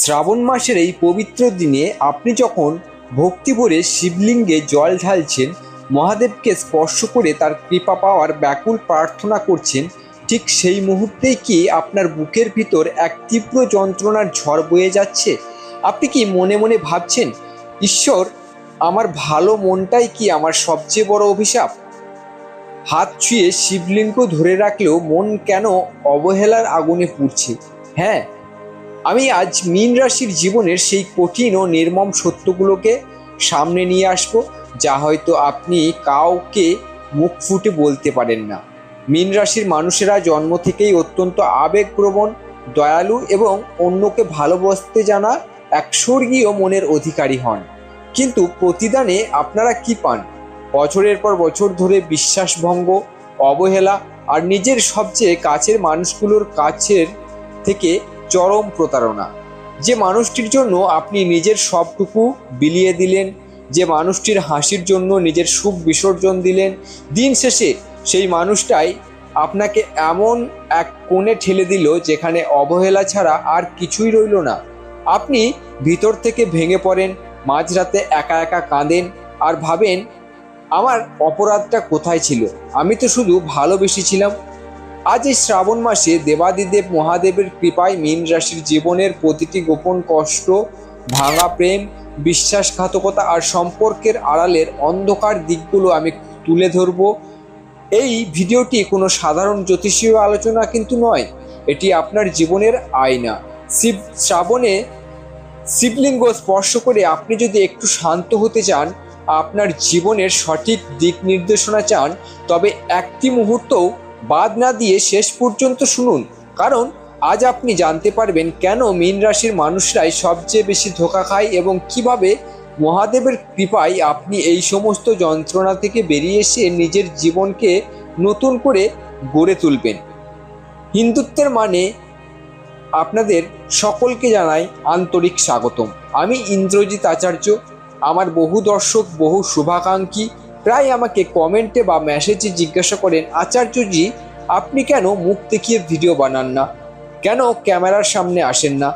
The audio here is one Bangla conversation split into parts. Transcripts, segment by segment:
শ্রাবণ মাসের এই পবিত্র দিনে আপনি যখন ভক্তি ভরে শিবলিঙ্গে জল ঢালছেন, মহাদেবকে স্পর্শ করে তার কৃপা পাওয়ার ব্যাকুল প্রার্থনা করছেন, ঠিক সেই মুহূর্তেই কি আপনার বুকের ভিতর এক তীব্র যন্ত্রণার ঝড় বয়ে যাচ্ছে? আপনি কি মনে মনে ভাবছেন, ঈশ্বর, আমার ভালো মনটাই কি আমার সবচেয়ে বড় অভিশাপ? হাত ছুঁয়ে শিবলিঙ্গ ধরে রাখলেও মন কেন অবহেলার আগুনে পুড়ছে? হ্যাঁ, আমি আজ মীন রাশির জীবনের সেই কঠিন ও নির্মম সত্যগুলোকে সামনে নিয়ে আসবো, যা হয়তো আপনি কাউকে মুখ ফুটে বলতে পারেন না। মীন রাশির মানুষেরা জন্ম থেকেই অত্যন্ত আবেগপ্রবণ, দয়ালু এবং অন্যকে ভালোবাসতে জানা এক স্বর্গীয় মনের অধিকারী হন। কিন্তু প্রতিদানে আপনারা কি পান? বছরের পর বছর ধরে বিশ্বাসভঙ্গ, অবহেলা আর নিজের সবচেয়ে কাছের মানুষগুলোর কাছের থেকে চরম প্রতারণা। যে মানুষটির জন্য আপনি নিজের সবটুকু বিলিয়ে দিলেন, যে মানুষটির হাসির জন্য নিজের সুখ বিসর্জন দিলেন, দিন শেষে সেই মানুষটাই আপনাকে এমন এক কোণে ঠেলে দিল যেখানে অবহেলা ছাড়া আর কিছুই রইল না। আপনি ভিতর থেকে ভেঙে পড়েন, মাঝরাতে একা একা কাঁদেন আর ভাবেন, আমার অপরাধটা কোথায় ছিল? আমি তো শুধু ভালোবেসেছিলাম। আজ এই শ্রাবণ মাসে দেবাদিদেব মহাদেবের কৃপায় মীন রাশির জীবনের প্রতিটি গোপন কষ্ট, ভাঙা প্রেম, বিশ্বাসঘাতকতা আর সম্পর্কের আড়ালের অন্ধকার দিকগুলো আমি তুলে ধরব। এই ভিডিওটি কোনো সাধারণ জ্যোতিষীয় আলোচনা কিন্তু নয়, এটি আপনার জীবনের আয়না। শ্রাবণে শিবলিঙ্গ স্পর্শ করে আপনি যদি একটু শান্ত হতে চান, আপনার জীবনের সঠিক দিক নির্দেশনা চান, তবে একটি মুহূর্তও বাদ না দিয়ে শেষ পর্যন্ত শুনুন। কারণ আজ আপনি জানতে পারবেন কেন মীন রাশির মানুষরাই সবচেয়ে বেশি ধোঁকা খায় এবং কিভাবে মহাদেবের কৃপায় আপনি এই সমস্ত যন্ত্রণা থেকে বেরিয়ে এসে নিজের জীবনকে নতুন করে গড়ে তুলবেন। হিন্দুত্বের মানে আপনাদের সকলকে জানাই আন্তরিক স্বাগতম। আমি ইন্দ্রজিৎ আচার্য। আমার বহু দর্শক, বহু শুভাকাঙ্ক্ষী প্রায় আমাকে কমেন্টে বা মেসেজে জিজ্ঞাসা করেন, আচার্যজি, আপনি কেন মুখ দেখিয়ে ভিডিও বানান না, কেন ক্যামেরার সামনে আসেন না?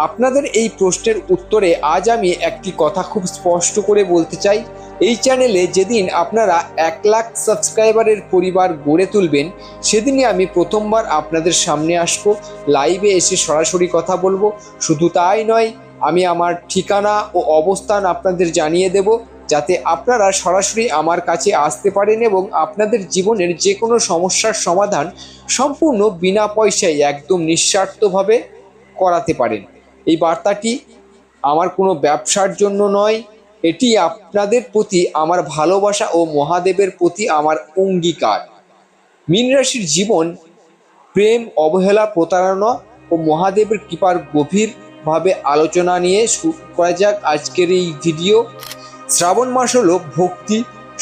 আপনাদের এই প্রশ্নের উত্তরে আজ আমি একটি কথা খুব স্পষ্ট করে বলতে চাই। এই চ্যানেলে যেদিন আপনারা 1 লাখ সাবস্ক্রাইবারের পরিবার গড়ে তুলবেন, সেদিনই আমি প্রথমবার আপনাদের সামনে আসবো, লাইভে এসে সরাসরি কথা বলবো। শুধু তাই নয়, আমি আমার ঠিকানা ও অবস্থান আপনাদের জানিয়ে দেব, যাতে আপনারা সরাসরি আমার কাছে আসতে পারেন এবং আপনাদের জীবনের যে কোনো সমস্যার সমাধান সম্পূর্ণ বিনা পয়সায় একদম নিঃস্বার্থভাবে করাতে পারেন। এই বার্তাটি আমার কোনো ব্যবসার জন্য নয়, এটি আপনাদের প্রতি আমার ভালোবাসা ও মহাদেবের প্রতি আমার অঙ্গীকার। মীন রাশির জীবন, প্রেম, অবহেলা, প্রতারণা ও মহাদেবের কৃপার গভীরভাবে আলোচনা নিয়ে শুরু করা যাক আজকের এই ভিডিও। শ্রাবণ মাস হলো ভক্তি,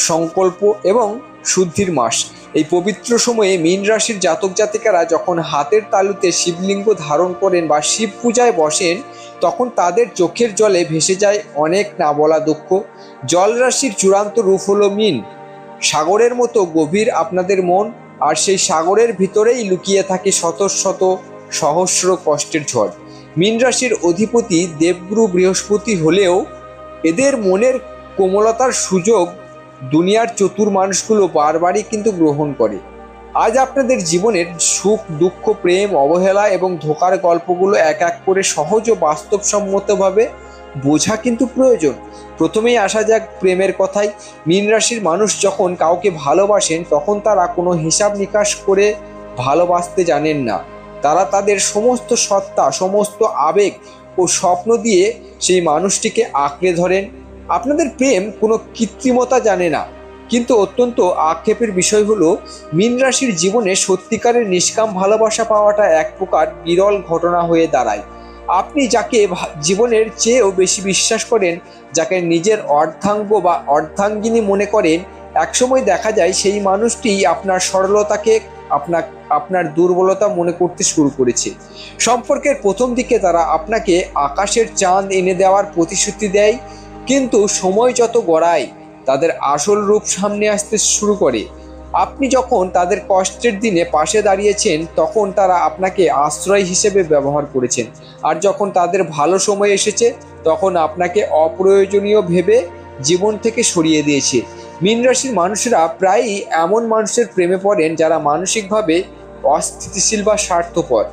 সংকল্প এবং শুদ্ধির মাস। এই পবিত্র সময়ে মীন রাশির জাতক জাতিকারা যখন হাতের তালুতে শিবলিঙ্গ ধারণ করেন বা শিব পূজায় বসেন, তখন তাদের চোখের জলে ভেসে যায় অনেক না বলা দুঃখ। জল রাশির চূড়ান্ত রূপ হলো মীন। সাগরের মতো গভীর আপনাদের মন, আর সেই সাগরের ভিতরেই লুকিয়ে থাকে শত শত সহস্র কষ্টের ঝড়। মীন রাশির অধিপতি দেবগুরু বৃহস্পতি হলেও এদের মনের কোমলতার সুযোগ দুনিয়ার চতুর মানুষগুলো বারবারই কিন্তু গ্রহণ করে। আজ আপনাদের জীবনের সুখ, দুঃখ, প্রেম, অবহেলা এবং ধোঁকার গল্পগুলো এক এক করে সহজ ও বাস্তবসম্মতভাবে বোঝা কিন্তু প্রয়োজন। প্রথমেই আসা যাক প্রেমের কথায়। মীন রাশির মানুষ যখন কাউকে ভালোবাসেন, তখন তারা কোনো হিসাব নিকাশ করে ভালোবাসতে জানেন না। তারা তাদের সমস্ত সত্তা, সমস্ত আবেগ ও স্বপ্ন দিয়ে সেই মানুষটিকে আঁকড়ে ধরেন। আপনাদের প্রেম কোনো কৃত্রিমতা জানে না। কিন্তু অত্যন্ত আক্ষেপের বিষয় হলো, মীন রাশির জীবনে সত্যিকারের নিষ্কাম ভালোবাসা পাওয়াটা এক প্রকার বিরল ঘটনা হয়ে দাঁড়ায়। আপনি যাকে জীবনের চেয়েও বেশি বিশ্বাস করেন, যাকে নিজের অর্ধাঙ্গ বা অর্ধাঙ্গিনী মনে করেন, একসময় দেখা যায় সেই মানুষটি আপনার সরলতাকে আপনার দুর্বলতা মনে করতে শুরু করেছে। সম্পর্কের প্রথম দিকে তারা আপনাকে আকাশের চাঁদ এনে দেওয়ার প্রতিশ্রুতি দেয়, কিন্তু সময় যত গড়ায় তাদের আসল রূপ সামনে আসতে শুরু করে। আপনি যখন তাদের কষ্টের দিনে পাশে দাঁড়িয়েছেন তখন তারা আপনাকে আশ্রয় হিসেবে ব্যবহার করেছেন, আর যখন তাদের ভালো সময় এসেছে তখন আপনাকে অপ্রয়োজনীয় ভেবে জীবন থেকে সরিয়ে দিয়েছে। মীন রাশির মানুষেরা প্রায়ই এমন মানুষের প্রেমে পড়েন যারা মানসিকভাবে অস্থিতিশীল বা স্বার্থপর।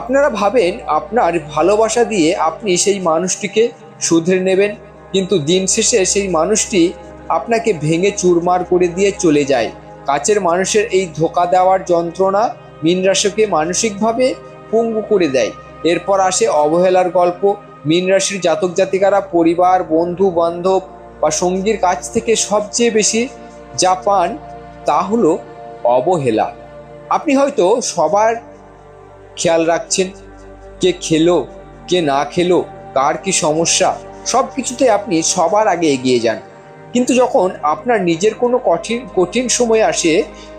আপনারা ভাবেন আপনার ভালোবাসা দিয়ে আপনি সেই মানুষটিকে শুধরে নেবেন, কিন্তু দিন শেষে সেই মানুষটি আপনাকে ভেঙে চুরমার করে দিয়ে চলে যায়। কাছের মানুষের এই ধোঁকা দেওয়ার যন্ত্রণা মীন রাশিকে মানসিকভাবে পঙ্গু করে দেয়। এরপর আসে অবহেলার গল্প। মীন রাশির জাতক জাতিকারা পরিবার, বন্ধু বান্ধব বা সঙ্গীর কাছ থেকে সবচেয়ে বেশি যা পান তা হলো অবহেলা। আপনি হয়তো সবার খেয়াল রাখছেন, কে খেলো কে না খেলো, কার কি সমস্যা, সব কিছুতে আপনি সবার আগে এগিয়ে যান। কিন্তু যখন আপনার নিজের কোনো কঠিন সময় আসে,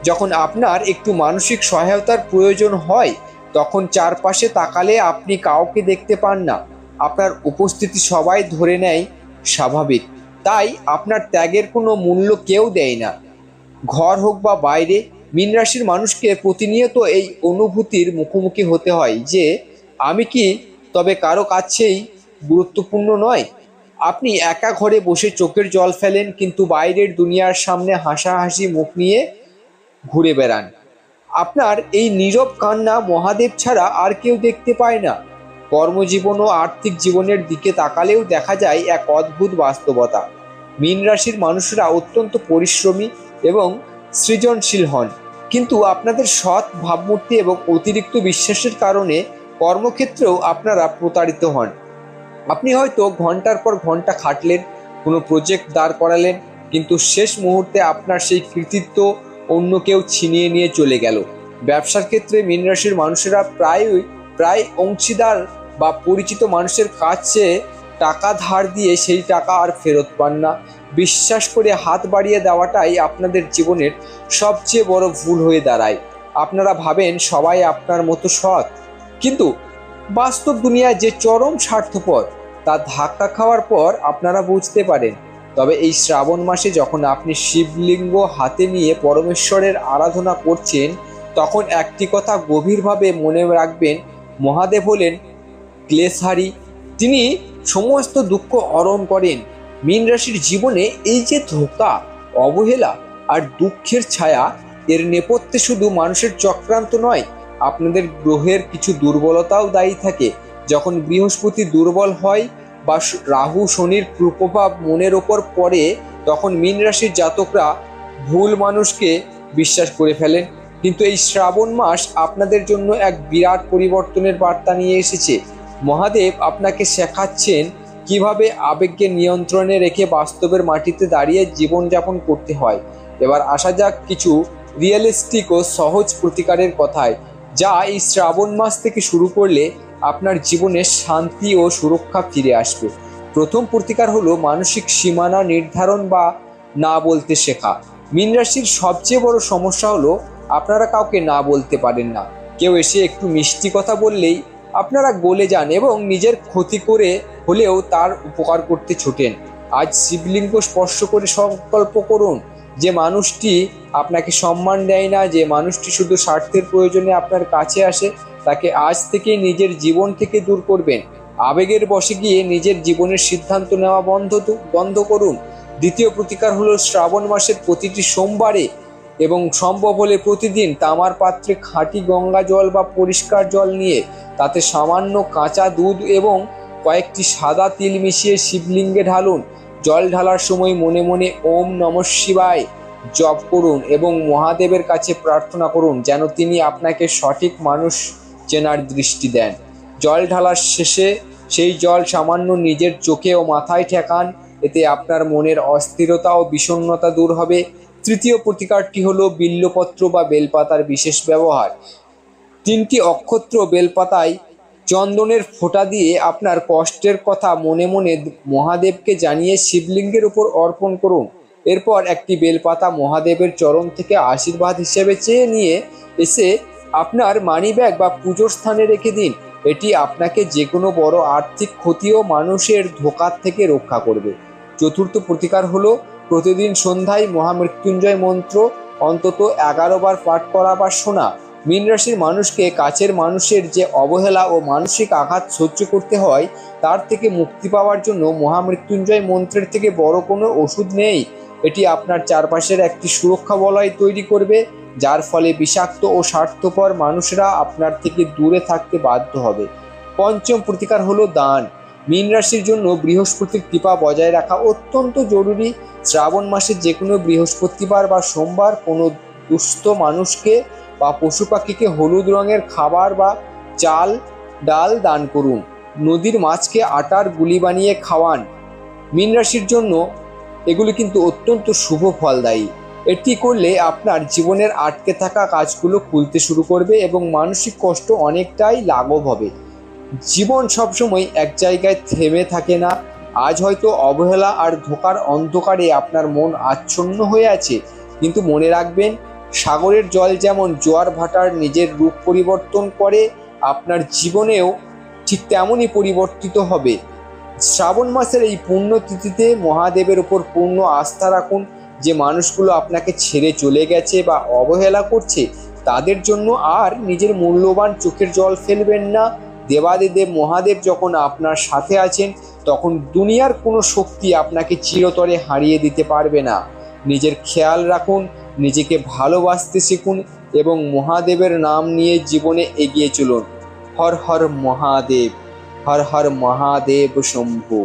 যখন আপনার একটু মানসিক সহায়তার প্রয়োজন হয়, তখন চারপাশে তাকালে আপনি কাউকে দেখতে পান না। আপনার উপস্থিতি সবাই ধরে নেয় স্বাভাবিক, তাই আপনার ত্যাগের কোনো মূল্য কেউ দেয় না। ঘর হোক বা বাইরে, মীন রাশির মানুষকে প্রতিনিয়ত এই অনুভূতির মুখোমুখি হতে হয় যে আমি কি তবে কারো কাছেই গুরুত্বপূর্ণ নয়। আপনি একা ঘরে বসে চোখের জল ফেলেন, কিন্তু বাইরের দুনিয়ার সামনে হাসাহাসি মুখ নিয়ে ঘুরে বেড়ান। আপনার এই নীরব কান্না মহাদেব ছাড়া আর কেউ দেখতে পায় না। কর্মজীবন ও আর্থিক জীবনের দিকে তাকালেও দেখা যায় এক অদ্ভুত বাস্তবতা। মীন রাশির মানুষরা অত্যন্ত পরিশ্রমী এবং সৃজনশীল হন, কিন্তু আপনাদের সৎ ভাবমূর্তি এবং অতিরিক্ত বিশ্বাসের কারণে কর্মক্ষেত্রেও আপনারা প্রতারিত হন। আপনি হয়তো ঘন্টার পর ঘন্টা খাটলেন, কোনো প্রজেক্ট দাঁড় করালেন, কিন্তু শেষ মুহূর্তে আপনার সেই কৃতিত্ব অন্য কেউ ছিনিয়ে নিয়ে চলে গেল। ব্যবসার ক্ষেত্রে মীন রাশির মানুষেরা প্রায় অংশীদার বা পরিচিত মানুষের কাছে টাকা ধার দিয়ে সেই টাকা আর ফেরত পান না। বিশ্বাস করে হাত বাড়িয়ে দেওয়াটাই আপনাদের জীবনের সবচেয়ে বড় ভুল হয়ে দাঁড়ায়। আপনারা ভাবেন সবাই আপনার মতো সৎ, কিন্তু বাস্তব দুনিয়ায় যে চরম স্বার্থপর তা ধাক্কা খাওয়ার পর আপনারা বুঝতে পারেন। তবে এই শ্রাবণ মাসে যখন আপনি শিবলিঙ্গ হাতে নিয়ে পরমেশ্বরের আরাধনা করছেন, তখন একটি কথা গভীরভাবে মনে রাখবেন, মহাদেব হলেন ক্লেশহারী, তিনি সমস্ত দুঃখ হরণ করেন। মীন রাশির জীবনে এই যে ধোঁকা, অবহেলা আর দুঃখের ছায়া, এর নেপথ্যে শুধু মানুষের চক্রান্ত নয়, আপনাদের গ্রহের কিছু দুর্বলতাও দায়ী থাকে। যখন বৃহস্পতি দুর্বল হয় বা রাহু শনির কুপ্রভাব মনের ওপর পড়ে, তখন মীন রাশির জাতকরা ভুল মানুষকে বিশ্বাস করে ফেলেন। কিন্তু এই শ্রাবণ মাস আপনাদের জন্য এক বিরাট পরিবর্তনের বার্তা নিয়ে এসেছে। মহাদেব আপনাকে শেখাচ্ছেন কিভাবে আবেগকে নিয়ন্ত্রণে রেখে বাস্তবের মাটিতে দাঁড়িয়ে জীবনযাপন করতে হয়। এবার আসা যাক কিছু রিয়েলিস্টিক ও সহজ প্রতিকারের কথায়, যা এই শ্রাবণ মাস থেকে শুরু করলে আপনার জীবনে শান্তি ও সুরক্ষা ফিরে আসবে। প্রথম প্রতিকার হলো মানসিক সীমানা নির্ধারণ বা না বলতে শেখা। মীন রাশির সবচেয়ে বড় সমস্যা হলো আপনারা কাউকে না বলতে পারেন না। কেউ এসে একটু মিষ্টি কথা বললেই আপনারা গলে যান এবং নিজের ক্ষতি করে হলেও তার উপকার করতে ছোটেন। আজ শিবলিঙ্গ স্পর্শ করে সংকল্প করুন, যে মানুষটি আপনাকে সম্মান দেয় না, যে মানুষটি শুধু স্বার্থের প্রয়োজনে আপনার কাছে আসে, তাকে আজ থেকে নিজের জীবন থেকে দূর করবেন। আবেগের বশে গিয়ে নিজের জীবনের সিদ্ধান্ত নেওয়া বন্ধ করুন। দ্বিতীয় প্রতিকার হলো শ্রাবণ মাসের প্রতিটি সোমবারে এবং সম্ভব হলে প্রতিদিন তামার পাত্রে খাঁটি গঙ্গা জল বা পরিষ্কার জল নিয়ে তাতে সামান্য কাঁচা দুধ এবং কয়েকটি সাদা তিল মিশিয়ে শিবলিঙ্গে ঢালুন। জল ঢালার সময় মনে মনে ওম নমঃ শিবায় জপ করুন এবং মহাদেবের কাছে প্রার্থনা করুন যেন তিনি আপনাকে সঠিক মানুষ চেনার দৃষ্টি দেন। জল ঢালার শেষে সেই জল সামান্য নিজের চোখে ও মাথায় ঠেকান, এতে আপনার মনের অস্থিরতা ও বিষণ্ণতা দূর হবে। তৃতীয় প্রতিকারটি হলো বিল্বপত্র বা বেলপাতার বিশেষ ব্যবহার। 3টি অক্ষত্র বেলপাতায় চন্দনের ফোঁটা দিয়ে আপনার কষ্টের কথা মনে মনে মহাদেবকে জানিয়ে শিবলিঙ্গের উপর অর্পণ করুন। এরপর একটি বেলপাতা মহাদেবের চরণ থেকে আশীর্বাদ হিসেবে চেয়ে নিয়ে এসে আপনার মানিব্যাগ বা পুজোর স্থানে রেখে দিন। এটি আপনাকে যে কোনো বড় আর্থিক ক্ষতি ও মানুষের ধোঁকার থেকে রক্ষা করবে। চতুর্থ প্রতিকার হলো প্রতিদিন সন্ধ্যায় মহামৃত্যুঞ্জয় মন্ত্র অন্তত 11 বার পাঠ করা বা শোনা। মীন রাশির মানুষকে কাছের মানুষের যে অবহেলা ও মানসিক আঘাত সহ্য করতে হয়, তার থেকে মুক্তি পাওয়ার জন্য মহামৃত্যুঞ্জয় মন্ত্রের থেকে বড় কোনো ওষুধ নেই। এটি আপনার চারপাশের একটি সুরক্ষা বলয় তৈরি করবে, যার ফলে বিষাক্ত ও স্বার্থপর মানুষরা আপনার থেকে দূরে থাকতে বাধ্য হবে। পঞ্চম প্রতিকার হলো দান। মীন রাশির জন্য বৃহস্পতির কৃপা বজায় রাখা অত্যন্ত জরুরি। শ্রাবণ মাসে যে কোনো বৃহস্পতিবার বা সোমবার কোনো দুস্থ মানুষকে বা পশু পাখিকে হলুদ রঙের খাবার বা চাল ডাল দান করুন। নদীর মাছকে আটার গুলি বানিয়ে খাওয়ান। মীন রাশির জন্য এগুলি কিন্তু অত্যন্ত শুভ ফলদায়ী। এটি করলে আপনার জীবনের আটকে থাকা কাজগুলো খুলতে শুরু করবে এবং মানসিক কষ্ট অনেকটাই লাঘব হবে। জীবন সবসময় এক জায়গায় থেমে থাকে না। আজ হয়তো অবহেলা আর ধোঁকার অন্ধকারে আপনার মন আচ্ছন্ন হয়ে আছে, কিন্তু মনে রাখবেন, সাগরের জল যেমন জোয়ার ভাটার নিজের রূপ পরিবর্তন করে, আপনার জীবনেও ঠিক তেমনই পরিবর্তিত হবে। শ্রাবণ মাসের এই পুণ্যতিথিতে মহাদেবের উপর পূর্ণ আস্থা রাখুন। যে মানুষগুলো আপনাকে ছেড়ে চলে গেছে বা অবহেলা করছে, তাদের জন্য আর নিজের মূল্যবান চোখের জল ফেলবেন না। দেবাদিদেব মহাদেব যখন আপনার সাথে আছেন, তখন দুনিয়ার কোনো শক্তি আপনাকে চিরতরে হারিয়ে দিতে পারবে না। নিজের খেয়াল রাখুন, নিজেকে ভালোবাসতে শিখুন এবং মহাদেবের নাম নিয়ে জীবনে এগিয়ে চলুন। হর হর মহাদেব, হর হর মহাদেব শম্ভু।